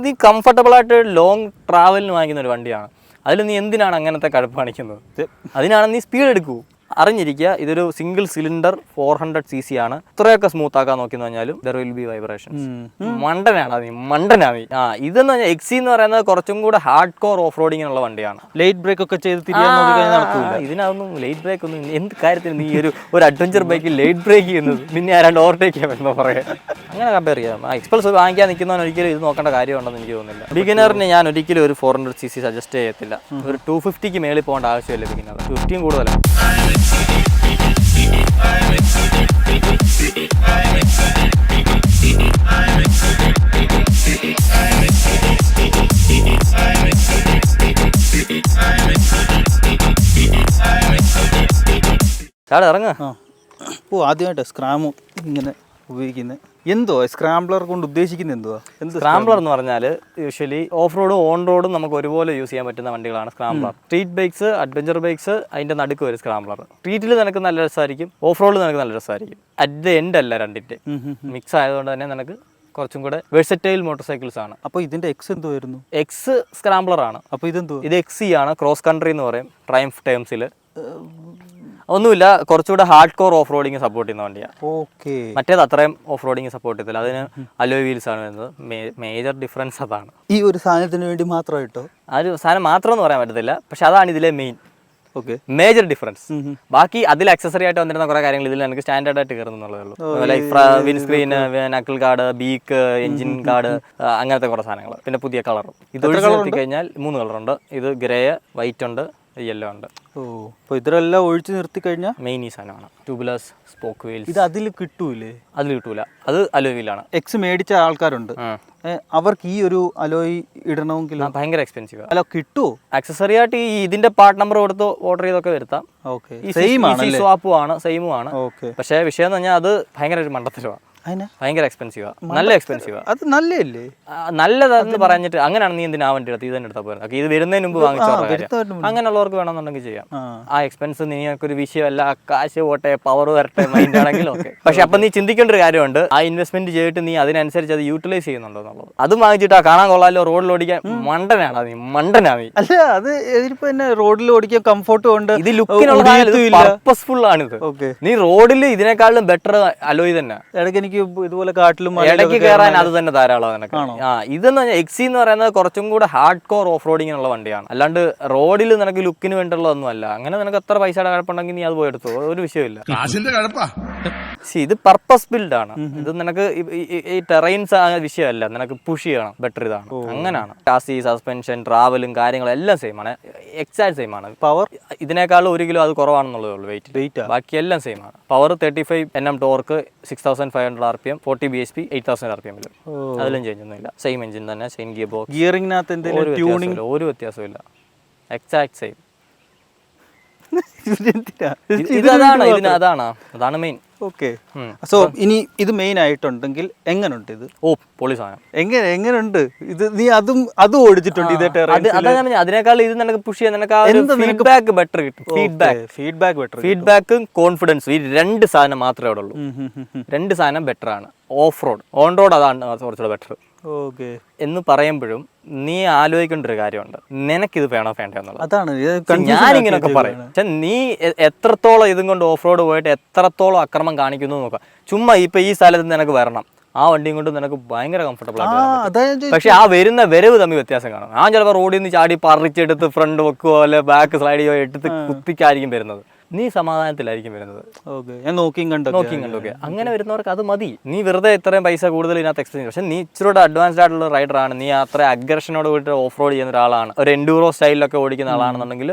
നീ കംഫർട്ടബിൾ ആയിട്ട് ലോങ് ട്രാവലിന് വാങ്ങിക്കുന്ന ഒരു വണ്ടിയാണ്. അതിൽ നീ എന്തിനാണ് അങ്ങനത്തെ കഴപ്പ് കാണിക്കുന്നത്? അതിനാണ് നീ സ്പീഡ് എടുക്കൂ. അറിഞ്ഞിരിക്കുക, ഇതൊരു സിംഗിൾ സിലിണ്ടർ 400cc ആണ്. ഇത്രയൊക്കെ സ്മൂത്ത് ആക്കാൻ നോക്കി കഴിഞ്ഞാലും ദർ വിൽ ബി വൈബ്രേഷൻസ്. മണ്ടനാ നീ. ഇതെന്ന് പറഞ്ഞാൽ എക്സി എന്ന് പറയുന്നത് കുറച്ചും കൂടെ ഹാർഡ് കോർ ഓഫ് റോഡിങ്ങിനുള്ള വണ്ടിയാണ്. ലൈറ്റ് ബ്രേക്ക് ഒക്കെ ചെയ്ത് ഇതിനൊന്നും ലൈറ്റ് ബ്രേക്ക് ഒന്നും എന്ത് കാര്യത്തിന് നീ ഒരു അഡ്വഞ്ചർ ബൈക്കിൽ ലൈറ്റ് ബ്രേക്ക് ചെയ്യുന്നത്? പിന്നെ ആരാണ്ട് ഓവർടേക്ക് ചെയ്യാൻ പറ്റുന്നോ പറയാം? അങ്ങനെ കമ്പയർ ചെയ്യാം. എക്സ്പൾസ് വാങ്ങിക്കാൻ നിൽക്കുന്നവൻ ഒരിക്കലും ഇത് നോക്കേണ്ട കാര്യമുണ്ടെന്ന് എനിക്ക് തോന്നുന്നില്ല. ബിഗിനറിന് ഞാൻ ഒരിക്കലും ഒരു 400cc സജസ്റ്റ് ചെയ്യത്തില്ല. ഒരു 250ക്ക് മേളിൽ പോകേണ്ട ആവശ്യമില്ല ബിഗിനർ. 50 കൂടുതലാണ്. ഇറങ്ങ ആദ്യമായിട്ട് സ്ക്രാമും ഇങ്ങനെ ഉപയോഗിക്കുന്നത്. എന്തോ സ്ക്രാംബ്ലർ കൊണ്ട് ഉദ്ദേശിക്കുന്നത് എന്തുവാ? സ്ക്രാംബ്ലർ എന്ന് പറഞ്ഞാൽ യൂഷ്വലി ഓഫ് റോഡും ഓൺ റോഡും നമുക്ക് ഒരുപോലെ യൂസ് ചെയ്യാൻ പറ്റുന്ന വണ്ടികളാണ് scrambler. Street bikes, adventure bikes, അതിന്റെ നടുക്ക് വരും സ്ക്രാംബ്ലർ. സ്ട്രീറ്റിൽ നിനക്ക് നല്ല രസമായിരിക്കും, ഓഫ് റോഡിൽ നിനക്ക് നല്ല രസമായിരിക്കും. അറ്റ് ദ എൻഡ് അല്ല, രണ്ടിന്റെ മിക്സ് ആയതുകൊണ്ട് തന്നെ നിനക്ക് കുറച്ചും കൂടെ വെഴ്സറ്റൈൽ മോട്ടോർ സൈക്കിൾസ് ആണ്. അപ്പോൾ ഇതിന്റെ എക്സ് എന്തോ വരുന്നു? എക്സ് സ്ക്രാംബ്ലർ ആണ്. അപ്പോൾ ഇതെന്തോ? ഇത് എക്സി ആണ്, ക്രോസ് കൺട്രി എന്ന് പറയും ട്രയംഫ് ടേംസിൽ. ഒന്നുമില്ല, കുറച്ചുകൂടെ hard core off roading support ചെയ്യുന്ന വണ്ടിയാണ്. ഓക്കെ. മറ്റേത് അത്രയും ഓഫ് റോഡിങ് സപ്പോർട്ട് ചെയ്തില്ല. അതിന് അലോയ് വീൽസ് ആണ് വരുന്നത്. മേജർ ഡിഫറൻസ് അതാണ്. ഈ ഒരു സാധനത്തിന് വേണ്ടി മാത്രമായിട്ടോ? ആ ഒരു സാധനം മാത്രം എന്ന് പറയാൻ പറ്റത്തില്ല, പക്ഷെ അതാണ് ഇതിലെ മെയിൻ മേജർ ഡിഫറൻസ്. ബാക്കി അതിൽ അക്സസറി ആയിട്ട് വന്നിരുന്ന കുറെ കാര്യങ്ങൾ ഇതിൽ എനിക്ക് സ്റ്റാൻഡേർഡ് ആയിട്ട് കയറുന്നുള്ളതേ ഉള്ളൂ. Like windscreen, knuckle guard, beak, engine guard, അങ്ങനത്തെ കുറെ സാധനങ്ങൾ. പിന്നെ പുതിയ കളറും. ഇത് ഒഴിച്ച് കഴിഞ്ഞാൽ 3 കളറുണ്ട്. ഇത് ഗ്രേ, വൈറ്റ് ഉണ്ട്, യെല്ലോ ഉണ്ട്. ഓ, അപ്പോൾ ഇതെല്ലാം ഒഴിച്ച് നിർത്തി കഴിഞ്ഞാൽ മെയിൻ ഈ സാധനമാണ്. Tubeless spoke wheels. ഇത് അതിൽ കിട്ടൂലേ? അതിൽ കിട്ടൂല, അത് അലോയ് വീലാണ്. എക്സ് മേടിച്ച ആൾക്കാരുണ്ട്, അവർക്ക് ഈ ഒരു അലോയ് ഇടണമെങ്കിൽ ഭയങ്കര എക്സ്പെൻസീവ്. അല്ല, കിട്ടുമോ? ആക്സസറി ആയിട്ട് ഈ ഇതിന്റെ പാർട്ട് നമ്പർ കൊടുത്ത് ഓർഡർ ചെയ്തൊക്കെ വരുത്താം. സ്വാപ്പും ആണ്, സെയിമും ആണ്. പക്ഷേ വിഷയം എന്ന് പറഞ്ഞാൽ അത് ഭയങ്കര ഒരു മണ്ടത്തരമാണ്. ഭയങ്കര എക്സ്പെൻസീവാ, നല്ല എക്സ്പെൻസീവാ. അത് നല്ലതല്ലേ? നല്ലതെന്ന് പറഞ്ഞിട്ട് അങ്ങനെയാണ് നീ എന്തിനാ വണ്ടി എടുത്ത് ഇത് തന്നെ എടുത്താൽ പോരുന്നത്? ഇത് വരുന്നതിന് മുമ്പ് വാങ്ങിച്ചോ. അങ്ങനെയുള്ളവർക്ക് വേണമെന്നുണ്ടെങ്കിൽ ചെയ്യാം. ആ എക്സ്പെൻസ് നിനക്കൊരു വിഷയമല്ല, കാശ് പോട്ടെ, പവർ വരട്ടെ, മൈൻഡ് ആണെങ്കിൽ ഓക്കെ. പക്ഷെ അപ്പൊ നീ ചിന്തിക്കേണ്ട ഒരു കാര്യമുണ്ട്, ആ ഇൻവെസ്റ്റ്മെന്റ് ചെയ്തിട്ട് നീ അതിനനുസരിച്ച് അത് യൂട്ടിലൈസ് ചെയ്യുന്നുണ്ടോ എന്നുള്ളത്. അതും വാങ്ങിച്ചിട്ട് കാണാൻ കൊള്ളാലോ, റോഡിൽ ഓടിക്കാൻ മണ്ടനാണ് നീ. അല്ല, അത് ഇതിപ്പോ റോഡിൽ ഓടിക്കാൻ കംഫോർട്ടും ഉണ്ട്. ഇത് ലുക്കിനുള്ള പർപ്പസ്ഫുൾ ആണിത്. നീ റോഡിൽ ഇതിനേക്കാളും ബെറ്റർ അലോയ് തന്നെ. ഇടയ്ക്ക് എനിക്ക് ഇതുപോലെ കാട്ടിലും ഇടയ്ക്ക് കയറാൻ അത് തന്നെ ധാരാളം നിനക്ക്. ഇതെന്ന് പറഞ്ഞാൽ എക്സി എന്ന് പറയുന്നത് കുറച്ചും കൂടെ ഹാർഡ് കോർ ഓഫ് റോഡിങ്ങിനുള്ള വണ്ടിയാണ്. അല്ലാണ്ട് റോഡിൽ നിനക്ക് ലുക്കിന് വേണ്ടിയുള്ളതൊന്നും അല്ല. അങ്ങനെ നിനക്ക് എത്ര പൈസയുടെ കഴപ്പുണ്ടെങ്കിൽ നീ അത് പോയി എടുത്തു, ഒരു വിഷയമില്ല. ഇത് പർപ്പസ് ബിൽഡ് ആണ്. ഇത് നിനക്ക് ഈ ടെറൈൻസ് വിഷയമല്ല, നിനക്ക് പുഷ് ചെയ്യണം, ബെറ്റർ ഇതാണ്. അങ്ങനെയാണ്. ടാസി, സസ്പെൻഷൻ, ട്രാവലും കാര്യങ്ങളും എല്ലാം സെയിം ആണ്, എക്സാക്ട് സെയിം ആണ്. പവർ ഇതിനേക്കാളും 1 കിലോ അത് കുറവാണെന്നുള്ളതേ ഉള്ളൂ വെയിറ്റ്. ബാക്കി എല്ലാം സെയിം ആണ്. Power 35 Nm torque, 6500 RPM, 40 bhp, 8000 RPM. അതിലും ചേഞ്ച് ഒന്നുമില്ല. സെയിം എഞ്ചിൻ തന്നെ, സെയിം ഗിയർ ബോക്സ്. ഗിയറിംഗിനകത്ത് ഒരു വ്യത്യാസമില്ല, എക്സാക്ട് സെയിം. അതാണ് മെയിൻ. ഓക്കെ. സോ ഇനി ഇത് മെയിൻ ആയിട്ടുണ്ടെങ്കിൽ എങ്ങനെയുണ്ട് ഇത്? ഓ, പൊളി സാധനം. എങ്ങനെയുണ്ട് ഇത്? നീ അതും ഓടിച്ചിട്ടുണ്ട് ഇതേ ടെറൈൻ? അതിനേക്കാൾ ഇത് നിനക്ക് പുഷ് ചെയ്യാൻ നിനക്ക് ഫീഡ്ബാക്ക് ബെറ്റർ കിട്ടും. ഫീഡ്ബാക്കും കോൺഫിഡൻസും, ഈ 2 സാധനം മാത്രമേ അവിടെ ഉള്ളൂ. 2 സാധനം ബെറ്റർ ആണ്. ഓഫ് റോഡ്, ഓൺ റോഡ് അതാണ് കുറച്ചുകൂടെ ബെറ്റർ. ഓക്കെ എന്ന് പറയുമ്പോഴും നീ ആലോചിക്കേണ്ട ഒരു കാര്യമുണ്ട്, നിനക്കിത് വേണോ വേണ്ടോ എന്നുള്ളത്. അതാണ് ഞാനിങ്ങനെയൊക്കെ പറയും. പക്ഷെ നീ എത്രത്തോളം ഇതും കൊണ്ട് ഓഫ് റോഡ് പോയിട്ട് എത്രത്തോളം അക്രമം കാണിക്കുന്നു നോക്കാം. ചുമ്മാ ഇപ്പൊ ഈ സ്ഥലത്ത് നിനക്ക് വരണം, ആ വണ്ടിയും കൊണ്ട് നിനക്ക് ഭയങ്കര കംഫർട്ടബിൾ ആയിട്ട്. പക്ഷെ ആ വരുന്ന വരവ് തമ്മിൽ വ്യത്യാസം കാണും. ഞാൻ ചിലപ്പോൾ റോഡിൽ നിന്ന് ചാടി പറിച്ചെടുത്ത് ഫ്രണ്ട് വെക്കുകയോ അല്ലെ ബാക്ക് സ്ലൈഡ് ചെയ്യോ എടുത്ത് കുത്തിക്കായിരിക്കും വരുന്നത്. നീ സമാധാനത്തിലായിരിക്കും വരുന്നത്. നോക്കിയും കണ്ടു. അങ്ങനെ വരുന്നവർക്ക് അത് മതി. നീ വെറുതെ ഇത്രയും പൈസ കൂടുതൽ ഇതിനകത്ത് എക്സ്പെൻസ്. പക്ഷെ നീ ഇച്ചിരി അഡ്വാൻസ്ഡ് ആയിട്ടുള്ള റൈഡറാണ്, നീ അത്ര അഗ്രഷനോട് കൂടിയിട്ട് ഓഫ് റോഡ് ചെയ്യുന്ന ഒരാളാണ്, ഒരു എൻഡ്യൂറോ സ്റ്റൈലിലൊക്കെ ഓടിക്കുന്ന ആളാണെന്നുണ്ടെങ്കിൽ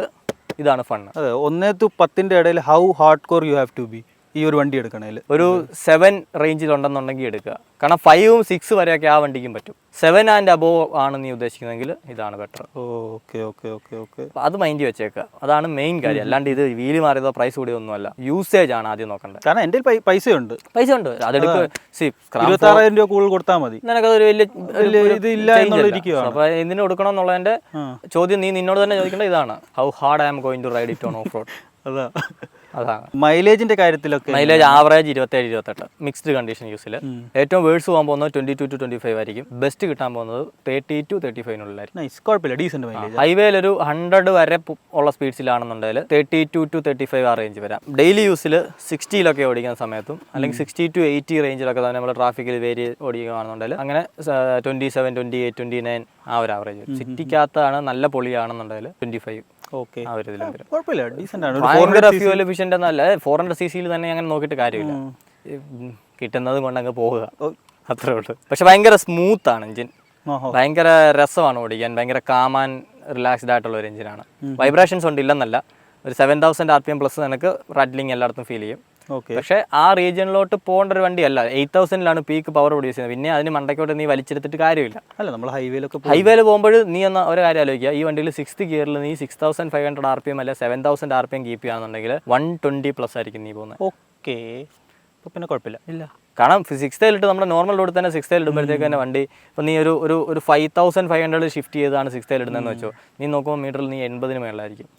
ഇതാണ് ഫൺ. അതെ, 1 to 10 ഇടയിൽ how hardcore you have to be ഈ ഒരു വണ്ടി എടുക്കണേൽ? ഒരു 7 റേഞ്ചിലുണ്ടെന്നുണ്ടെങ്കിൽ എടുക്കുക. കാരണം 5ഉം 6 വരെയൊക്കെ ആ വണ്ടിക്കും പറ്റും. 7 and above ആണ് നീ ഉദ്ദേശിക്കുന്നതെങ്കിൽ ഇതാണ് ബെറ്റർ. ഓക്കെ. അത് മൈൻഡ് വെച്ചേക്കുക, അതാണ് മെയിൻ കാര്യം. അല്ലാണ്ട് ഇത് വീല് മാറിയതോ പ്രൈസ് കൂടിയൊന്നുമല്ല. യൂസേജ് ആണ് ആദ്യം നോക്കേണ്ടത്. കാരണം എൻ്റെ പൈസയുണ്ട്, അതെടുക്കുക. 26,000 രൂപ കൂടുതൽ കൊടുത്താൽ മതി. നിനക്കതൊരു വലിയ ഇതില്ല എന്നുള്ളതിരിക്കുകയാണ്. അപ്പൊ എന്തിനു കൊടുക്കണം എന്നുള്ളതിന്റെ ചോദ്യം നീ നിന്നോട് തന്നെ ചോദിക്കേണ്ടത് ഇതാണ്, how hard I am going to ride it on off road. അതാ അതാണ്. മൈലേജിന്റെ കാര്യത്തിലൊക്കെ മൈലേജ് ആവറേജ് 27-28 മിക്സ്ഡ് കണ്ടീഷൻ യൂസിൽ. ഏറ്റവും വേഴ്സ് പോകാൻ പോകുന്നത് 22 to 25 ആയിരിക്കും. ബെസ്റ്റ് കിട്ടാൻ പോകുന്നത് 30 to 35 കുഴപ്പമില്ല, ഡീസന്റ് മൈലേജ്. ഹൈവേയിൽ ഒരു 100 വരെ ഉള്ള സ്പീഡ്സിലാണെന്നുണ്ടെങ്കിൽ 32 to 35 ആ റേഞ്ച് വരാം. ഡെയിലി യൂസിൽ 60-ലൊക്കെ ഓടിക്കുന്ന സമയത്തും അല്ലെങ്കിൽ 60 to 80 റേഞ്ചിലൊക്കെ തന്നെ നമ്മൾ ട്രാഫിക്കിൽ വേരി ഓടിക്കുകയാണെന്നുണ്ടെങ്കിൽ അങ്ങനെ 27, 28, 29 ആ ഒരു ആവറേജ്. സിറ്റിക്കകത്താണ് നല്ല പൊളിയാണെന്നുണ്ടെങ്കിൽ 25. ഓക്കെ, ആ ഒരു ഇതിലും വരും. കുഴപ്പമില്ല, ഡീസന്റ് ആണ്. ഭയങ്കര ഫ്യൂൽ എഫിഷ്യന്റ് എന്നല്ല, 400 cc തന്നെ അങ്ങനെ നോക്കിയിട്ട് കാര്യമില്ല. കിട്ടുന്നത് കൊണ്ട് അങ്ങ് പോവുക, അത്രേ ഉള്ളൂ. പക്ഷെ ഭയങ്കര സ്മൂത്ത് ആണ് എഞ്ചിൻ, ഭയങ്കര രസമാണ് ഓടിക്കാൻ, ഭയങ്കര കാം ആൻഡ് റിലാക്സ്ഡ് ആയിട്ടുള്ള ഒരു എഞ്ചിനാണ്. വൈബ്രേഷൻസ് ഉണ്ട് ഇല്ലെന്നല്ല, ഒരു 7000 RPM പ്ലസ് നിനക്ക് റാറ്റ്ലിംഗ് എല്ലായിടത്തും ഫീൽ ചെയ്യും. പക്ഷേ ആ റീജിയനിലോട്ട് പോകേണ്ട ഒരു വണ്ടിയല്ല. 8000-ലാണ് പീക്ക് പവർ പ്രൊഡ്യൂസ് ചെയ്യുന്നത്. പിന്നെ അതിന് മണ്ടയ്ക്കോട്ട് നീ വലിച്ചെടുത്തിട്ട് കാര്യമില്ല. അല്ല, നമ്മൾ ഹൈവേയിൽ പോകുമ്പോൾ നീ എന്ന ഒരു കാര്യം ആലോചിക്കുക, ഈ വണ്ടിയിൽ 6th ഗിയറിൽ നീ 6500 RPM അല്ല 7000 RPM കീപ്പ് ചെയ്യുകയാണെന്നുണ്ടെങ്കിൽ 120+ ആയിരിക്കും നീ പോകുന്നത്. ഓക്കെ, പിന്നെ കുഴപ്പമില്ല. ഇല്ല, കാരണം 6th ഇട്ട് നമ്മുടെ നോർമൽ റോഡിൽ തന്നെ 6th ഇടുമ്പോഴത്തേക്ക് തന്നെ വണ്ടി ഇപ്പം നീ ഒരു 5500 ഷിഫ്റ്റ് ചെയ്താണ് 6th ഇടുന്നതെന്ന് വെച്ചോ, നീ നോക്കുമ്പോൾ മീറ്ററിൽ നീ 80 മേളിലായിരിക്കും.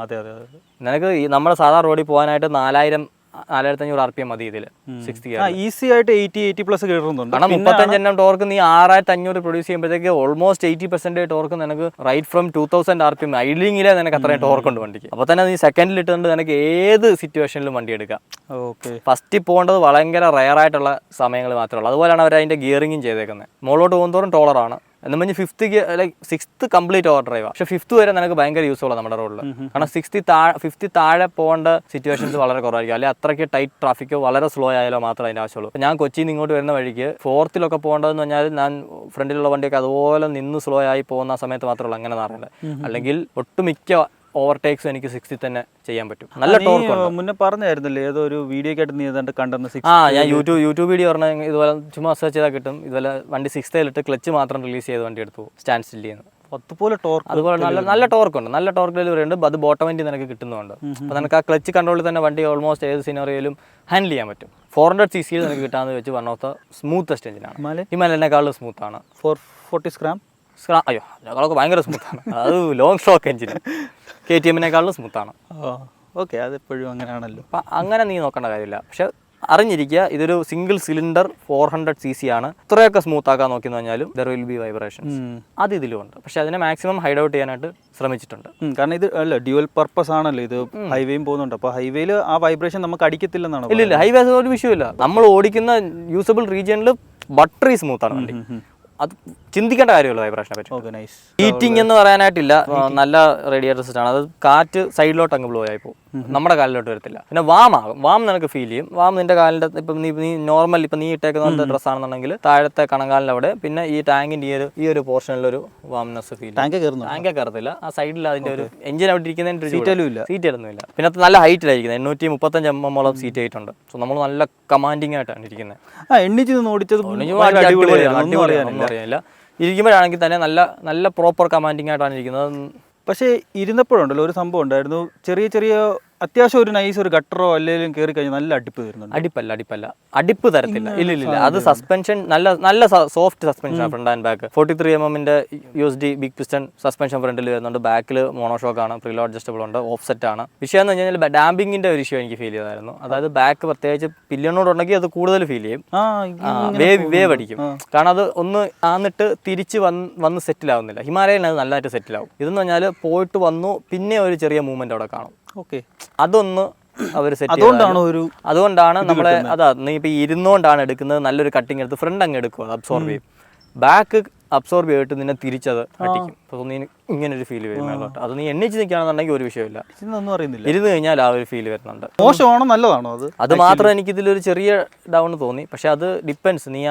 അതെ അതെ. നിനക്ക് ഈ നമ്മുടെ സാധാരണ റോഡിൽ പോകാനായിട്ട് 4500 RPM മതി ഇതിൽ 6th ഗിയർ. ഈസി ആയിട്ട് 80+ കയറുന്നുണ്ട്. കാരണം 35 Nm ടോർക്ക് നീ 6500 പ്രൊഡ്യൂസ് ചെയ്യുമ്പോഴത്തേക്ക് ഓൾമോസ്റ്റ് 80% ടോർക്ക് നിനക്ക് റൈറ്റ് ഫ്രം 2000 RPM ഐഡ്ലിങ്ങിലെ നിനക്ക് അത്രയും ടോർക്ക് ഉണ്ട് വണ്ടിക്ക്. അപ്പോൾ തന്നെ നീ സെക്കൻഡിൽ ഇട്ടുകൊണ്ട് നിനക്ക് ഏത് സിറ്റുവേഷനിലും വണ്ടി എടുക്കാം. ഓക്കെ, ഫസ്റ്റിൽ പോകേണ്ടത് ഭയങ്കര റയർ ആയിട്ടുള്ള സമയങ്ങൾ മാത്രമേ ഉള്ളൂ. അതുപോലെയാണ് അവർ അതിൻ്റെ ഗിയറിങ്ങും ചെയ്തേക്കുന്നത്. മുകളിലോട്ട് പോകുന്നതോറും ടോളറാണ്. എന്ന് പറഞ്ഞ് 5th gear like 6th complete over ഡ്രൈവാണ്. പക്ഷേ 5th വരെ നിനക്ക് ഭയങ്കര യൂസ്ഫുള്ളാണ് നമ്മുടെ റോഡിൽ. കാരണം 5th താഴെ പോകേണ്ട സിറ്റുവേഷൻസ് വളരെ കുറവായിരിക്കും. അല്ലെങ്കിൽ അത്രയ്ക്ക് ടൈറ്റ് ട്രാഫിക്കോ വളരെ സ്ലോ ആയാലോ മാത്രമേ അതിൻ്റെ ആവശ്യമുള്ളൂ. അപ്പോൾ ഞാൻ കൊച്ചിയിൽ നിന്ന് ഇങ്ങോട്ട് വരുന്ന വഴിക്ക് 4th പോകേണ്ടതെന്ന് പറഞ്ഞാൽ ഞാൻ ഫ്രണ്ടിലുള്ള വണ്ടിയൊക്കെ അതുപോലെ നിന്ന് സ്ലോ ആയി പോകുന്ന സമയത്ത് മാത്രമേ അങ്ങനെ അറിയില്ല. അല്ലെങ്കിൽ ഒട്ടുമിക്ക ഓവർടേക്സും എനിക്ക് 6th തന്നെ ചെയ്യാൻ പറ്റും. നല്ല ടോർക്ക്. മുന്നേ പറഞ്ഞായിരുന്നല്ലേ ഏതോ ഒരു വീഡിയോ ആയിട്ട് നീ ഏതാണ്ട് കണ്ടെന്ന്? ഞാൻ യൂട്യൂബ് വീഡിയോ പറഞ്ഞാൽ ഇതുപോലെ ചുമ്മാ സെർച്ച് ചെയ്താൽ കിട്ടും. ഇതുപോലെ വണ്ടി 6th ഇട്ട് ക്ലച്ച് മാത്രം റിലീസ് ചെയ്ത് വണ്ടി എടുത്തു സ്റ്റാൻഡ് സ്റ്റിൽ ചെയ്യുന്നത്. അതുപോലെ ടോർക്ക്, അതുപോലെ നല്ല ടോർക്ക് ഉണ്ട്, നല്ല ടോർക്ക് ഡെലിവറി ഉണ്ട്. അത് ബോട്ടം എൻഡ് നിനക്ക് കിട്ടുന്നുണ്ട്. അപ്പോൾ നിനക്ക് ആ ക്ലച്ച് കൺട്രോളിൽ തന്നെ വണ്ടി ഓൾമോസ്റ്റ് ഏത് സിനറിയിലും ഹാൻഡിൽ ചെയ്യാൻ പറ്റും. 400 cc നിനക്ക് കിട്ടാന്ന് വെച്ച് വൺ ഓഫ് ദ സ്മൂത്തസ്റ്റ് എഞ്ചിനാണ്. ഹിമാലയനേക്കാളും സ്മൂത്താണ്. 440 സ്ക്രാം. അയ്യോ, ഞങ്ങളൊക്കെ ഭയങ്കര സ്മൂത്താണ്. അത് ലോങ് സ്ട്രോക്ക് എഞ്ചിൻ, KTM-നേക്കാളും സ്മൂത്താണ്. ഓക്കെ, അതെപ്പോഴും അങ്ങനെയാണല്ലോ. അപ്പം അങ്ങനെ നീ നോക്കേണ്ട കാര്യമില്ല. പക്ഷെ അറിഞ്ഞിരിക്കുക, ഇതൊരു സിംഗിൾ സിലിണ്ടർ 400 cc ആണ്. ഇത്രയൊക്കെ സ്മൂത്ത് ആക്കാൻ നോക്കിയെന്ന് പറഞ്ഞാലും ദർ വിൽ ബി വൈബ്രേഷൻസ്. അത് ഇതിലുമുണ്ട്. പക്ഷെ അതിനെ മാക്സിമം ഹൈഡ് ഔട്ട് ചെയ്യാനായിട്ട് ശ്രമിച്ചിട്ടുണ്ട്. കാരണം ഇത് അല്ല ഡ്യുവൽ പർപ്പസ് ആണല്ലോ, ഇത് ഹൈവേയും പോകുന്നുണ്ട്. അപ്പോൾ ഹൈവേയിൽ ആ വൈബ്രേഷൻ നമുക്ക് അടിക്കത്തില്ലെന്നാണ്. ഇല്ല, ഹൈവേ ഒരു വിഷയമില്ല. നമ്മൾ ഓടിക്കുന്ന യൂസബിൾ റീജിയനിൽ ബട്ടറി സ്മൂത്താണ് വണ്ടി. അത് ചിന്തിക്കേണ്ട കാര്യമുള്ളൂ വൈബ്രേഷനെ പറ്റി. ഹീറ്റിംഗ് എന്ന് പറയാനായിട്ടില്ല, നല്ല റേഡിയേറ്റർ സിസ്റ്റം ആണ്. അത് കാറ്റ് സൈഡിലോട്ട് അങ്ങ് ബ്ലോ ആയി പോകും, നമ്മുടെ കാലിലോട്ട് വരത്തില്ല. പിന്നെ വാം നിനക്ക് ഫീൽ ചെയ്യും. വാം നിന്റെ കാലിൻ്റെ ഇപ്പം നീ നോർമൽ ഇപ്പം നീ ഇട്ടേക്കുന്ന ഡ്രസ് ആണെന്നുണ്ടെങ്കിൽ താഴത്തെ കണങ്കാലിൻ്റെ അവിടെ പിന്നെ ഈ ടാങ്കിൻ്റെ ഈ ഒരു പോർഷനിലൊരു വാംനെസ് ഫീൽ. ടാങ്കേ കയറത്തില്ല, ആ സൈഡിൽ അതിൻ്റെ ഒരു എഞ്ചിൻ അവിടെ ഇരിക്കുന്നതിൻ്റെ സീറ്റ് ഇടുന്നില്ല. പിന്നെ അത് നല്ല ഹൈറ്റിലായിരിക്കുന്നത്. 835 mm സീറ്റ് ഹൈറ്റ് ഉണ്ട്. സോ നമ്മൾ നല്ല കമാൻഡിങ് ആയിട്ടാണ് ഇരിക്കുന്നത്. അറിയില്ല, ഇരിക്കുമ്പോഴാണെങ്കിൽ തന്നെ നല്ല പ്രോപ്പർ കമാൻഡിങ് ആയിട്ടാണ് ഇരിക്കുന്നത്. പക്ഷേ ഇരുന്നപ്പോഴുണ്ടല്ലോ ഒരു സംഭവം ഉണ്ടായിരുന്നു, ചെറിയ അത്യാവശ്യം ഒരു നൈസ് ഒരു ഗട്ടറോ അല്ലെങ്കിൽ കയറി കഴിഞ്ഞാൽ നല്ല അടിപ്പ് വരുന്നുണ്ട്. അടിപ്പ് തരത്തില്ല. ഇല്ല, അത് സസ്പെൻഷൻ നല്ല soft suspension front and back. 43 mm USD big piston suspension ഫ്രണ്ടിൽ വരുന്നുണ്ട്. ബാക്കിൽ മോണോഷോക്ക് ആണ്, പ്രീലോ അഡ്ജസ്റ്റബിൾ ഉണ്ട്, ഓഫ്സെറ്റ് ആണ്. വിഷയം എന്ന് പറഞ്ഞാൽ ഡാമ്പിങ്ങിന്റെ ഒരു ഇഷ്യൂ എനിക്ക് ഫീൽ ചെയ്തായിരുന്നു. അതായത് ബാക്ക് പ്രത്യേകിച്ച് പില്ലിയനോടുണ്ടെങ്കിൽ അത് കൂടുതൽ ഫീൽ ചെയ്യും, വേവ് അടിക്കും. കാരണം അത് ഒന്ന് ആന്നിട്ട് തിരിച്ച് വന്ന് സെറ്റിൽ ആവുന്നില്ല. ഹിമാലയൻ അത് നല്ലതായിട്ട് സെറ്റിൽ ആവും. ഇതെന്ന് പറഞ്ഞാൽ പോയിട്ട് വന്നു പിന്നെ ഒരു ചെറിയ മൂവ്മെന്റ് അവിടെ കാണും. ഓക്കെ, അതൊന്ന് അവർ സെറ്റ്. അതുകൊണ്ടാണ് നമ്മളെ നീ ഇപ്പൊ ഇരുന്നുകൊണ്ടാണ് എടുക്കുന്നത്. നല്ലൊരു കട്ടിങ് എടുത്ത് ഫ്രണ്ട് അങ്ങ് എടുക്കുക, അത് അബ്സോർബ് ചെയ്യും. ബാക്ക് അബ്സോർബ് ചെയ്തിട്ട് നിന്നെ തിരിച്ചത് അടിക്കും. അപ്പോൾ നീ ഇങ്ങനെ ഒരു ഫീൽ വരും മേലോട്ട്. അത് നീ എണ്ണിച്ച് നിൽക്കുകയാണെന്നുണ്ടെങ്കിൽ ഒരു വിഷയമില്ല, ഇരുന്ന് കഴിഞ്ഞാൽ ആ ഒരു ഫീൽ വരുന്നുണ്ട്. മോശമാണോ നല്ലതാണോ അത് മാത്രം എനിക്കിതിലൊരു ചെറിയ ഡൗൺ തോന്നി. പക്ഷെ അത് ഡിപ്പെൻസ്. നീ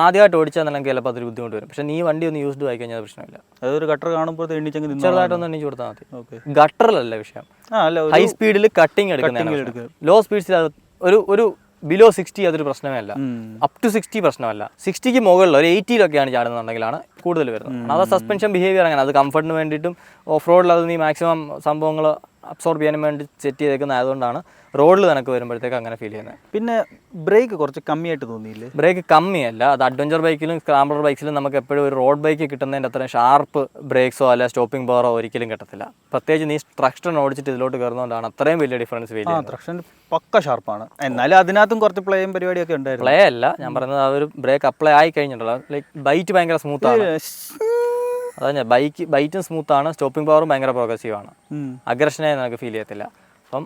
ആദ്യമായിട്ട് ഓടിച്ചാന്നുണ്ടെങ്കിൽ ചിലപ്പോൾ അതൊരു ബുദ്ധിമുട്ട് വരും. പക്ഷെ നീ വണ്ടി ഒന്ന് യൂസ്ഡ് ആയി കഴിഞ്ഞാൽ പ്രശ്നമില്ല. അതൊരു ഗട്ടർ കാണുമ്പോൾ ചെറുതായിട്ടൊന്ന് എണ്ണിച്ച് കൊടുത്താൽ മതി. ഗട്ടറിലല്ല വിഷയം, ഹൈ സ്പീഡിൽ കട്ടിങ് എടുക്കുന്ന. ലോ സ്പീഡ്സിൽ ഒരു ബിലോ 60 അതൊരു പ്രശ്നമേ അല്ല. അപ് ടു 60 പ്രശ്നമല്ല. 60ക്ക് മുകളിൽ ഒരു 80-ലൊക്കെയാണ് ചാടുന്നുണ്ടെങ്കിലാണ് കൂടുതൽ വരുന്നത്. അത് സസ്പെൻഷൻ ബിഹേവിയർ അങ്ങനെ. അത് കംഫർട്ടിന് വേണ്ടിയിട്ടും ഓഫ് റോഡിൽ അത് നീ മാക്സിമം സംഭവങ്ങൾ അബ്സോർബ് ചെയ്യാനും വേണ്ടി സെറ്റ് ചെയ്തേക്കുന്നത് ആയതുകൊണ്ടാണ് റോഡിൽ നിനക്ക് വരുമ്പോഴത്തേക്ക് അങ്ങനെ ഫീൽ ചെയ്യുന്നത്. പിന്നെ ബ്രേക്ക് കുറച്ച് കമ്മിയായിട്ട് തോന്നിയില്ലേ? ബ്രേക്ക് കമ്മിയല്ല, അത് അഡ്വഞ്ചർ ബൈക്കിലും സ്ക്രാംബ്ലർ ബൈക്സിലും നമുക്ക് എപ്പോഴും ഒരു റോഡ് ബൈക്ക് കിട്ടുന്നതിൻ്റെ അത്രയും ഷാർപ്പ് ബ്രേക്സോ അല്ല സ്റ്റോപ്പിംഗ് പവറോ ഒരിക്കലും കിട്ടത്തില്ല. പ്രത്യേകിച്ച് നീ ട്രക്ഷൻ ഓടിച്ചിട്ട് ഇതിലോട്ട് കയറുന്നതുകൊണ്ടാണ് അത്രയും വലിയ ഡിഫറൻസ് ഫീൽ ചെയ്യുന്നത്. ട്രക്ഷൻ പക്ക ഷാർപ്പാണ്, എന്നാലും അതിനകത്തും കുറച്ച് പ്ലേയും പരിപാടിയൊക്കെ ഉണ്ടായിരുന്നു. പ്ലേ അല്ല ഞാൻ പറയുന്നത്, ആ ഒരു ബ്രേക്ക് അപ്ലൈ ആയി കഴിഞ്ഞിട്ടുള്ള ലൈക്ക് ബൈറ്റ് ഭയങ്കര സ്മൂത്താണ്. അതാ ബൈറ്റും സ്മൂത്താണ്, സ്റ്റോപ്പിംഗ് പവറും ഭയങ്കര പ്രോഗ്രസീവാണ്, അഗ്രഷനെ നമുക്ക് ഫീൽ ചെയ്യത്തില്ല. അപ്പം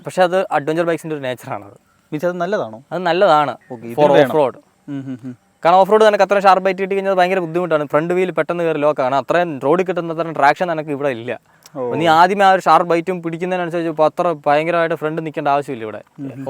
പക്ഷെ അത് അഡ്വഞ്ചർ ബൈക്സിൻ്റെ ഒരു നേച്ചറാണത്. മീൻസ് അത് നല്ലതാണോ? അത് നല്ലതാണ് ഫോർ ഓഫ് റോഡ്. കാരണം ഓഫ് റോഡ് നിനക്ക് അത്രയും ഷാർപ്പ് ബൈറ്റ് കിട്ടി കഴിഞ്ഞാൽ ഭയങ്കര ബുദ്ധിമുട്ടാണ്. ഫ്രണ്ട് വീൽ പെട്ടെന്ന് കയറി ലോക്കാണ്. അത്രയും റോഡിൽ കിട്ടുന്ന അത്രയും ട്രാക്ഷൻ നിനക്ക് ഇവിടെ ഇല്ല. നീ ആദ്യമേ ആ ഒരു ഷാർപ്പ് ബൈറ്റും പിടിക്കുന്നതിനനുസരിച്ച് ഇപ്പോൾ അത്ര ഭയങ്കരമായിട്ട് ഫ്രണ്ട് നിൽക്കേണ്ട ആവശ്യമില്ല ഇവിടെ.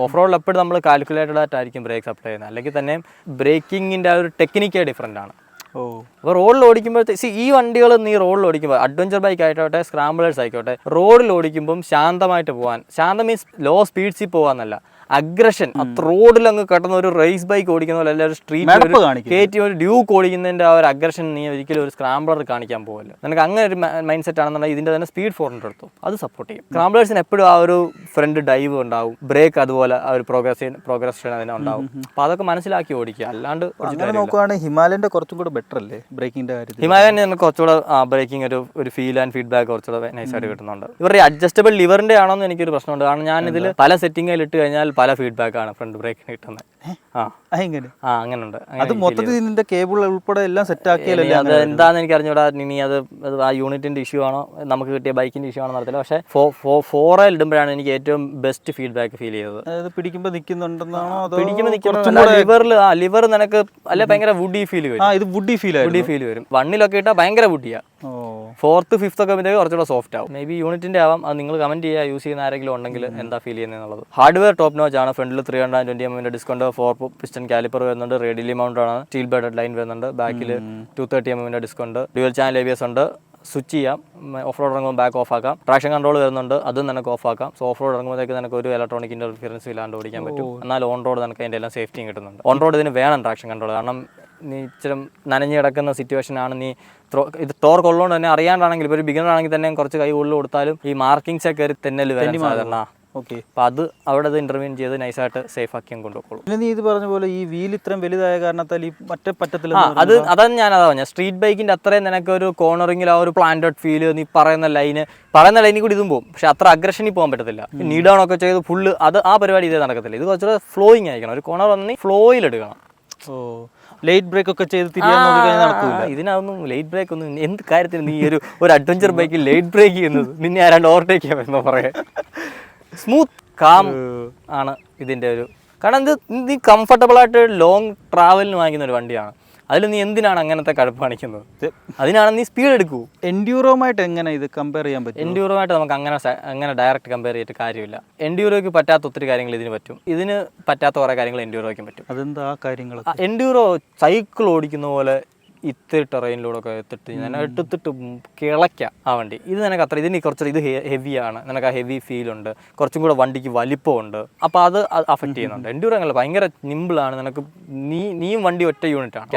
ഓഫ് റോഡിൽ എപ്പോഴും നമ്മൾ കാൽക്കുലേറ്റഡ് ആയിട്ടായിരിക്കും ബ്രേക്സ് അപ്ലൈ ചെയ്യുന്നത്. അല്ലെങ്കിൽ തന്നെ ബ്രേക്കിങ്ങിൻ്റെ ആ ഒരു ടെക്നിക്കേ ഡിഫറൻ്റ് ആണ്. അപ്പോൾ റോഡിൽ ഓടിക്കുമ്പോഴത്തെ ഈ വണ്ടികൾ നീ റോഡിൽ ഓടിക്കുമ്പോൾ അഡ്വഞ്ചർ ബൈക്ക് ആയിക്കോട്ടെ സ്ക്രാംബ്ലേഴ്സ് ആയിക്കോട്ടെ, റോഡിൽ ഓടിക്കുമ്പം ശാന്തമായിട്ട് പോകാൻ, ശാന്തം മീൻസ് ലോ സ്പീഡ്സിൽ പോകാന്നല്ല, അഗ്രഷൻ റോഡിൽ അങ്ങ് കട്ടുന്ന ഒരു റേസ് ബൈക്ക് ഓടിക്കുന്ന പോലെ, അല്ലെങ്കിൽ ഒരു സ്ട്രീറ്റ് കയറ്റി ഒരു ഡ്യൂക്ക് ഓടിക്കുന്നതിന്റെ ആ ഒരു അഗ്രഷൻ നീ ഒരിക്കലും ഒരു സ്ക്രാംബ്ലർ കാണിക്കാൻ പോകല്ലോ. നിനക്ക് അങ്ങനെ ഒരു മൈൻഡ് സെറ്റ് ആണെന്നുണ്ടെങ്കിൽ ഇതിന്റെ തന്നെ സ്പീഡ് 400 എടുത്തു, അത് സപ്പോർട്ട് ചെയ്യും. സ്ക്രാംബ്ലേഴ്സിന് എപ്പോഴും ആ ഒരു ഫ്രണ്ട് ഡൈവ് ഉണ്ടാവും, ബ്രേക്ക് അതുപോലെ ആ ഒരു പ്രോഗ്രഷൻ അതിന് ഉണ്ടാവും. അപ്പൊ അതൊക്കെ മനസ്സിലാക്കി ഓടിക്കുക, അല്ലാണ്ട് നോക്കുവാണെങ്കിൽ ഹിമാലയന്റെ കുറച്ചും കൂടെ ബെറ്റർ അല്ലേ ബ്രേക്കിംഗിന്റെ കാര്യത്തിൽ? ഹിമാലയൻ നമുക്ക് കുറച്ചുകൂടെ ബ്രേക്കിംഗ് ഒരു ഫീൽ ആൻഡ് ഫീഡ്ബാക്ക് കുറച്ചുകൂടെ നൈസായിട്ട് കിട്ടുന്നുണ്ട്. ഇവരുടെ അഡ്ജസ്റ്റബിൾ ലിവറിന്റെ ആണോ എന്ന് എനിക്കൊരു പ്രശ്നമുണ്ട്. കാരണം ഞാൻ ഇതിൽ പല സെറ്റിംഗിൽ ഇട്ട് കഴിഞ്ഞാൽ പല ഫീഡ്ബാക്ക് ആണ് ഫ്രണ്ട് ബ്രേക്കിന് കിട്ടുന്നത്. അങ്ങനെയുണ്ട്. അത് മൊത്തത്തിൽ ഇതിന്റെ കേബിൾ ഉൾപ്പെടെ എല്ലാം സെറ്റ് ആക്കിയല്ലേ? അത് എന്താണെന്ന് എനിക്ക് അറിഞ്ഞൂടാ. ഇനി അത് ആ യൂണിറ്റിന്റെ ഇഷ്യൂ ആണോ നമുക്ക് കിട്ടിയ ബൈക്കിന്റെ ഇഷ്യൂ ആണോ അറിയത്തില്ല. പക്ഷേ 4L ഇടുമ്പോഴാണ് എനിക്ക് ഏറ്റവും ബെസ്റ്റ് ഫീഡ്ബാക്ക് ഫീൽ ചെയ്തത്. അതായത് പിടിക്കുമ്പോൾ നിൽക്കുന്നുണ്ടെന്നാണോ? പിടിക്കുമ്പോൾ ലിവർ നിനക്ക് അല്ല ഭയങ്കര വുഡി ഫീൽ വരും. ഇത് വുഡി ഫീൽ വരും. 1-ലൊക്കെ ഇട്ടാൽ ഭയങ്കര വുഡിയാ. 4th 5th ഒക്കെ കുറച്ചുകൂടെ സോഫ്റ്റ് ആവും. മേ ബി യൂണിറ്റിന്റെ ആവാം. അത് നിങ്ങൾ കമന്റ് ചെയ്യുക, യൂസ് ചെയ്യുന്ന ആരെങ്കിലും ഉണ്ടെങ്കിൽ എന്താ ഫീൽ ചെയ്യുന്നത്. ഹാർഡ്വെയർ ടോപ്പ് നോച്ച് ആണ്. ഫ്രണ്ടിൽ 320mm ഡിസ്കൗണ്ട്, 4 പിസ്റ്റൺ കാലിപ്പർ വരുന്നുണ്ട്, റേഡിയലി മൗണ്ട് ആണ്, സ്റ്റീൽ ബേഡഡ് ലൈൻ വരുന്നുണ്ട്, ബാക്കിൽ 230mm discount, dual channel ABS ഉണ്ട്, സ്വിച്ച് ചെയ്യാം, ഓഫ് റോഡ് ഇറങ്ങുമ്പോൾ ബാക്ക് ഓഫ് ആക്കാം, ട്രാക്ഷൻ കൺട്രോൾ വരുന്നുണ്ട്, അതും നിനക്ക് ഓഫ് ആക്കാം. സോ ഓഫ് റോഡ് ഇറങ്ങുമ്പോഴത്തേക്ക് നിനക്ക് ഒരു ഇലക്ട്രോണിക് ഇന്റർഫിയറൻസ് ഇല്ലാണ്ട് ഓടിക്കാൻ പറ്റും. എന്നാൽ ഓൺ റോഡ് നിനക്ക് അതിൻ്റെ എല്ലാം സേഫ്റ്റിയും കിട്ടുന്നുണ്ട്. ഓൺ റോഡ് ഇതിന് വേണം ട്രാക്ഷൻ കൺട്രോൾ. കാരണം നീ ഇച്ചിരി നനഞ്ഞു കിടക്കുന്ന സിറ്റുവേഷനാണ്, നീ ഇത് ടോർക്ക് ഉള്ളതുകൊണ്ട് തന്നെ അറിയാണ്ടാണെങ്കിൽ ഇപ്പോൾ ഒരു ബിഗിനർ ആണെങ്കിൽ തന്നെ കുറച്ച് കൈ ഉള്ളിൽ കൊടുത്താലും ഈ മാർക്കിങ്സ് ഒക്കെ കയറി തെന്നൽ വരാൻ സാധാരണ. ഓക്കെ, അപ്പം അത് അവിടെ അത് ഇന്റർവ്യൂ ചെയ്ത് നൈസായിട്ട് സേഫ് ആക്കിയും കൊണ്ടുപോകുള്ളൂ. പിന്നെ നീ ഇത് പറഞ്ഞ പോലെ ഈ വീൽ ഇത്രയും വലുതായ കാരണത്താൽ ഈ മറ്റേ പറ്റത്തില്ല. അതാണ് ഞാനതാ പറഞ്ഞത്. സ്ട്രീറ്റ് ബൈക്കിന്റെ അത്രയും നിനക്ക് ഒരു കോർണറിങ്ങിൽ ആ ഒരു പ്ലാന്റഡ് ഫീല്, നീ പറയുന്ന ലൈനിൽ കൂടി ഇതും പോകും. പക്ഷെ അത്ര അഗ്രഷനിൽ പോകാൻ പറ്റത്തില്ല. നീ ഡൗൺ ഒക്കെ ചെയ്ത് ഫുള്ള് അത് ആ പരിപാടി ഇതേ നടക്കത്തില്ല. ഇത് കുറച്ചുകൂടെ ഫ്ലോയിങ് ആയിരിക്കണം. ഒരു കോർണർ വന്ന് നീ ഫ്ലോയിൽ എടുക്കണം. ലൈറ്റ് ബ്രേക്ക് ഒക്കെ ചെയ്ത് തിരിയാൻ നടക്കില്ല. ഇതിനൊന്നും ലൈറ്റ് ബ്രേക്ക് ഒന്നും എന്ത് കാര്യത്തിന് നീ ഒരു അഡ്വഞ്ചർ ബൈക്കിൽ ലൈറ്റ് ബ്രേക്ക് ചെയ്യുന്നത്? നിന്നെ ആരാണ്ട് ഓവർടേക്ക് ചെയ്യാൻ പറ്റുന്നോ പറയാ. സ്മൂത്ത് കാം ആണ് ഇതിന്റെ ഒരു. കാരണം ഇത് നീ കംഫർട്ടബിൾ ആയിട്ട് ലോങ് ട്രാവലിന് വാങ്ങിക്കുന്ന ഒരു വണ്ടിയാണ്. അതിൽ നീ എന്തിനാണ് അങ്ങനത്തെ കടുപ്പ് കാണിക്കുന്നത്? അതിനാണ് നീ സ്പീഡ് എടുക്കൂ. എൻഡ്യൂറോമായിട്ട് എങ്ങനെ ഇത് കമ്പയർ ചെയ്യാൻ പറ്റും? എൻഡ്യൂറോമായിട്ട് നമുക്ക് അങ്ങനെ ഡയറക്റ്റ് കമ്പയർ ചെയ്തിട്ട് കാര്യമില്ല. എൻഡ്യൂറോയ്ക്ക് പറ്റാത്ത ഒത്തിരി കാര്യങ്ങൾ ഇതിന് പറ്റും, ഇതിന് പറ്റാത്ത കുറേ കാര്യങ്ങൾ എൻഡ്യൂറോയ്ക്കും പറ്റും. അതെന്താ കാര്യങ്ങൾ? എൻഡ്യൂറോ സൈക്കിൾ ഓടിക്കുന്ന പോലെ ഇത്തിരി ടെറൈനിലൂടെ ഒക്കെ എത്തിട്ട് ഞാൻ എടുത്തിട്ട് കിളയ്ക്കാം ആ വണ്ടി. ഇത് നിനക്ക് അത്ര ഇതിന് കുറച്ച് ഇത് ഹെവിയാണ്, നിനക്ക് ആ ഹെവി ഫീൽ ഉണ്ട്, കുറച്ചും കൂടെ വണ്ടിക്ക് വലിപ്പമുണ്ട്. അപ്പോൾ അത് അഫക്ട് ചെയ്യുന്നുണ്ട്. എൻഡ്യൂറോ അങ്ങനെ ഭയങ്കര നിമ്പിളാണ്. നിനക്ക് നീയും വണ്ടി ഒറ്റ യൂണിറ്റ് ആണ്.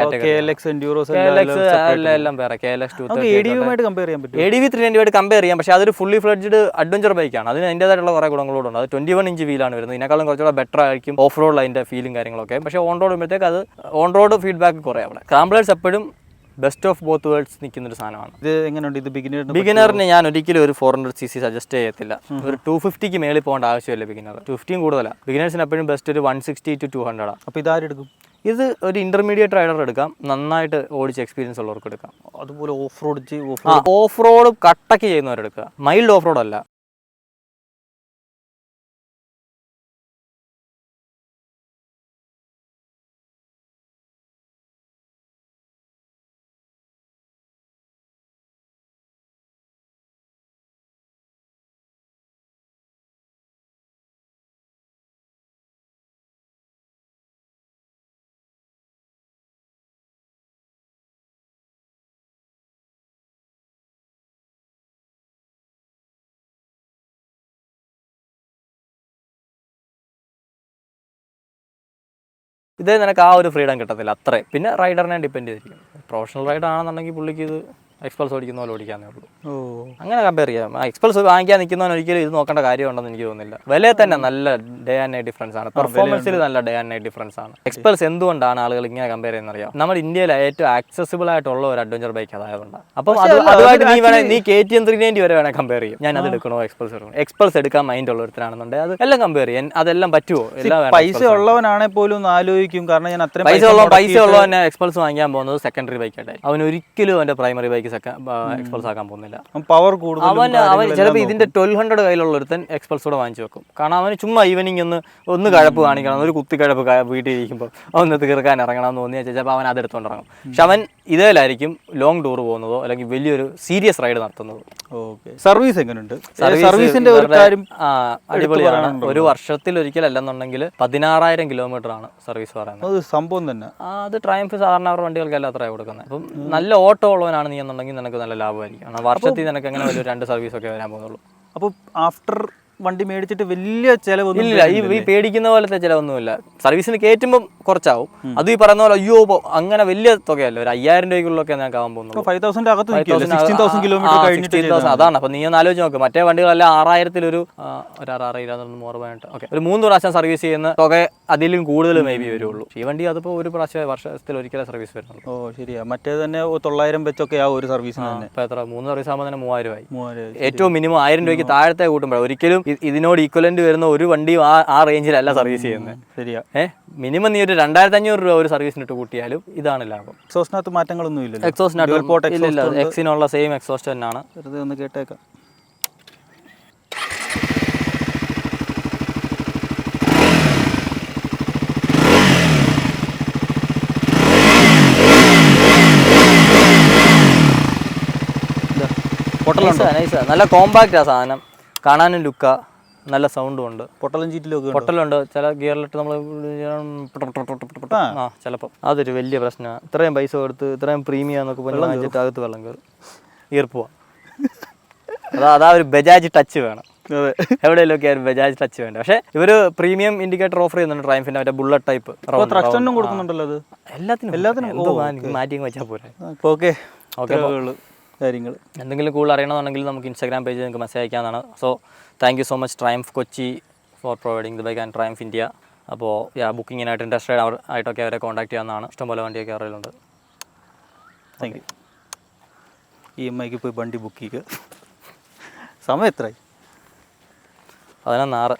എല്ലാം വേറെ KLX 230 കമ്പയർ ചെയ്യാൻ പറ്റും. ADV 390 കമ്പയർ ചെയ്യാം. പക്ഷേ അതൊരു ഫുള്ളി ഫ്ലെഡ്ജ്ഡ് അഡ്വഞ്ചർ ബൈക്കാണ്. അതിന് അതിൻ്റെതായിട്ടുള്ള കുറേ ഗുണങ്ങളോടുണ്ട്. അത് 21 ഇഞ്ച് വീലാണ് വരുന്നത്. ഇതിനേക്കാളും കുറച്ചുകൂടെ ബെറ്റർ ആയിരിക്കും ഓഫ് റോഡിൽ അതിൻ്റെ ഫീലും കാര്യങ്ങളൊക്കെ. പക്ഷേ ഓൺ റോഡ് വരുമ്പോഴത്തേക്ക് അത് ഓൺ റോഡ് ഫീഡ്ബാക്ക് കുറേ അവിടെ. സ്ക്രാംബ്ലേഴ്സ് എപ്പോഴും ബെസ്റ്റ് ഓഫ് ബോത്ത് വേൾഡ്സ് നിൽക്കുന്നൊരു സാധനമാണ്. ഇത് എങ്ങനെയുണ്ട്? ഇത് ബിഗിനറിന് ഞാൻ ഒരിക്കലും ഒരു 400cc സജസ്റ്റ് ചെയ്യത്തില്ല. ഒരു 250ക്ക് മേളിൽ പോകേണ്ട ആവശ്യമില്ല ബിഗിനർ. 250 കൂടുതലാണ്. ബിഗിനേഴ്സിന് എപ്പോഴും ബെസ്റ്റ് ഒരു 160 to 200 ആണ്. അപ്പോൾ ഇതാരെടുക്കും? ഇത് ഒരു ഇന്റർമീഡിയറ്റ് റൈഡർ എടുക്കാം, നന്നായിട്ട് ഓടിച്ച് എക്സ്പീരിയൻസ് ഉള്ളവർക്ക് എടുക്കാം. അതുപോലെ ഓഫ് റോഡ് കട്ടക്ക് ചെയ്യുന്നവരെടുക്കുക, മൈൽഡ് ഓഫ് റോഡ് അല്ല. ഇതേ നിനക്ക് ആ ഒരു ഫ്രീഡം കിട്ടത്തില്ല അത്രയും. പിന്നെ റൈഡറിനെ ഡിപ്പെൻഡ് ചെയ്തിരിക്കും. പ്രൊഫഷണൽ റൈഡർ ആണെന്നുണ്ടെങ്കിൽ പുള്ളിക്ക് ഇത് എക്സ്പൾസ് ഓടിക്കുന്ന പോലെ ഓടിക്കാന്നേ ഉള്ളൂ. ഓ, അങ്ങനെ കമ്പയർ ചെയ്യാം. എക്സ്പൾസ് വാങ്ങിക്കാൻ നിൽക്കുന്നവൻ ഒരിക്കലും ഇത് നോക്കേണ്ട കാര്യമുണ്ടെന്ന് എനിക്ക് തോന്നുന്നില്ല. വിലയിൽ തന്നെ നല്ല ഡേ ആൻഡ് നൈറ്റ് ഡിഫറൻസ് ആണ്, പെർഫോമൻസിൽ നല്ല ഡേ ആൻഡ് നൈറ്റ് ഡിഫറൻസ് ആണ്. എക്സ്പൾസ് എന്തുകൊണ്ടാണ് ആളുകൾ ഇങ്ങനെ കമ്പയർ ചെയ്യുന്നത് അറിയാം? നമ്മുടെ ഇന്ത്യയിലെ ഏറ്റവും ആക്സസിബിൾ ആയിട്ടുള്ള ഒരു അഡ്വഞ്ചർ ബൈക്ക് അതായതുകൊണ്ടാണ്. അപ്പം അതുമായിട്ട് നീ KTM 390 വരെ വേണേൽ കമ്പയർ ചെയ്യും. ഞാൻ അത് എടുക്കണോ എക്സ്പൾസ് എടുക്കണോ? എക്സ്പൾസ് എടുക്കാൻ മൈൻഡ് ഉള്ളൊരുത്തരാണെന്നുണ്ടെങ്കിൽ അത് എല്ലാം കമ്പയർ ചെയ്യാൻ അതെല്ലാം പറ്റുമോ? എല്ലാം പൈസ ഉള്ളവനാണെങ്കിൽ പോലും ആലോചിക്കും. കാരണം ഞാൻ അത്രയും പൈസ ഉള്ളവനെ എക്സ്പൾസ് വാങ്ങിക്കാൻ പോകുന്നത് സെക്കൻഡറി ബൈക്കായിട്ട്. അവൻ ഒരിക്കലും അവന്റെ പ്രൈമറി ബൈക്ക് എക്സ്പൾസ് ആക്കാൻ പോകുന്നില്ല. പവർ കൂടുതൽ അവൻ ചിലപ്പോൾ ഇതിന്റെ 1200 കയ്യിലുള്ള ഒരുത്തൻ എക്സ്പൾസ് കൂടെ വാങ്ങിച്ചു വെക്കും. കാരണം അവന് ചുമ്മാ ഈവനിങ് ഒന്ന് കഴപ്പ് കാണിക്കണം, ഒരു കുത്തി കഴപ്പ് വീട്ടിൽ ഇരിക്കുമ്പോൾ ഒന്ന് തീർക്കാൻ ഇറങ്ങണം എന്ന് തോന്നിയാൽ ചിലപ്പോൾ അവൻ അതെടുത്തോണ്ട് ഇറങ്ങും. പക്ഷെ അവൻ ഇതിലായിരിക്കും ലോങ് ടൂർ പോകുന്നതോ അല്ലെങ്കിൽ വലിയൊരു സീരിയസ് റൈഡ് നടത്തുന്നത്. സർവീസ് എങ്ങനെയുണ്ട്? സർവീസിന്റെ ഒരു കാര്യം അടിപൊളിയാണ്. ഒരു വർഷത്തിൽ ഒരിക്കലല്ലെന്നുണ്ടെങ്കിൽ 16,000 കിലോമീറ്റർ ആണ് സർവീസ് പറയുന്നത്. സംഭവം തന്നെ. അത് ട്രയംഫ് സാധാരണ അവരുടെ വണ്ടികൾക്കെല്ലാം അത്രയാണ് കൊടുക്കുന്നത്. അപ്പം നല്ല ഓട്ടോ ഉള്ളവനാണ് നീ എന്നുണ്ടെങ്കിൽ നിനക്ക് നല്ല ലാഭമായിരിക്കും. കാരണം വർഷത്തിൽ നിനക്ക് അങ്ങനെ വലിയ 2 സർവീസൊക്കെ വരാൻ പോകുന്നുള്ളൂ. അപ്പോൾ ആഫ്റ്റർ വണ്ടി മേടിച്ചിട്ട് വലിയ ചിലവൊന്നും ഇല്ല. ഈ പേടിക്കുന്ന പോലത്തെ ചിലവൊന്നുമില്ല. സർവീസിന് കയറ്റുമ്പോൾ കുറച്ചാവും. അത് ഈ പറയുന്ന പോലെ അയ്യോ അങ്ങനെ വലിയ തുകയല്ല, ഒരു 5,000 രൂപയ്ക്കുള്ളൊക്കെ ഞാൻ ആവാൻ പോകുന്നു. 5,000 അകത്ത് 16,000 കിലോമീറ്റർ. അതാണ്. അപ്പൊ നീ ഒന്ന് ആലോചിച്ച് നോക്ക്, മറ്റേ വണ്ടികളെല്ലാം 6,000 ഒരു 3 പ്രാവശ്യം സർവീസ് ചെയ്യുന്ന തുക അതിലും കൂടുതൽ മേ ബി വരുള്ളൂ. ഈ വണ്ടി അതിപ്പോ ഒരു പ്രാവശ്യം വർഷത്തിൽ ഒരിക്കലും സർവീസ് വരുന്നുള്ളൂ. ഓ ശരിയാ. മറ്റേ തന്നെ 900 വെച്ചൊക്കെ ആ ഒരു സർവീസിന് തന്നെ. ഇപ്പൊ എത്ര 3 സർവീസ് ആകുമ്പോൾ തന്നെ 3,000 ആയി. ഏറ്റവും മിനിമം 1,000 രൂപയ്ക്ക് താഴത്തെ കൂട്ടുമ്പോൾ ഒരിക്കലും ഇതിനോട് ഈക്വലന്റ് വരുന്ന ഒരു വണ്ടിയും ആ റേഞ്ചിലല്ല സർവീസ് ചെയ്യുന്നത്. ശരിയാ. മിനിമം നീ ഒരു 2,500 രൂപ ഒരു സർവീസിനിട്ട് കൂട്ടിയാലും ഇതാണ് ലാഭം. എക്സോസ്റ്റിനകത്ത് മാറ്റങ്ങളൊന്നും ഇല്ല. എക്സോസ്റ്റിനകത്ത് എക്സിനുള്ള സെയിം എക്സോസ്റ്റ് തന്നെയാണ്. വെറുതെ ഒന്ന് കേട്ടേക്കാം. നല്ല കോമ്പാക്റ്റ് ആ സാധനം, കാണാനും ലുക്കാ, നല്ല സൗണ്ടും ഉണ്ട്. പൊട്ടലുണ്ട് ചില ഗിയറിലിട്ട് നമ്മൾ ചിലപ്പോൾ അതൊരു വലിയ പ്രശ്നമാണ്. ഇത്രയും പൈസ കൊടുത്ത് ഇത്രയും പ്രീമിയം എന്നൊക്കെ പറഞ്ഞ് വാങ്ങിച്ചിട്ട് അകത്ത് വെള്ളം കയറും, ഈർപ്പുവാ. അതാ ഒരു ബജാജ് ടച്ച് വേണം എവിടെയെങ്കിലൊക്കെ ഒരു ബജാജ് ടച്ച് വേണ്ട. പക്ഷേ ഇവര് പ്രീമിയം ഇൻഡിക്കേറ്റർ ഓഫർ ചെയ്യുന്നുണ്ട് ട്രയംഫിന്റെ, മറ്റേ ബുള്ളറ്റ് ടൈപ്പ് കൊടുക്കുന്നുണ്ടല്ലോ. എല്ലാത്തിനും മാറ്റി വെച്ചാൽ പോരെ. ഓക്കെ കാര്യങ്ങൾ എന്തെങ്കിലും കൂടുതൽ അറിയണമെന്നുണ്ടെങ്കിൽ നമുക്ക് ഇൻസ്റ്റാഗ്രാം പേജിൽ നിങ്ങൾക്ക് മെസ്സേജ് അയക്കാവുന്നതാണ്. So thank you so much Triumph Kochi for providing the bike and Triumph India. അപ്പോൾ ബുക്കിങ്ങിനായിട്ട് ഇൻട്രസ്റ്റഡ് ആയിട്ടൊക്കെ അവരെ കോൺടാക്ട് ചെയ്യാവുന്നതാണ്. ഇഷ്ടംപോലെ വണ്ടിയൊക്കെ അറിയിലുണ്ട്. Thank you. EMIക്ക് പോയി വണ്ടി ബുക്ക് ചെയ്യുക. സമയം എത്രയായി? 11:06.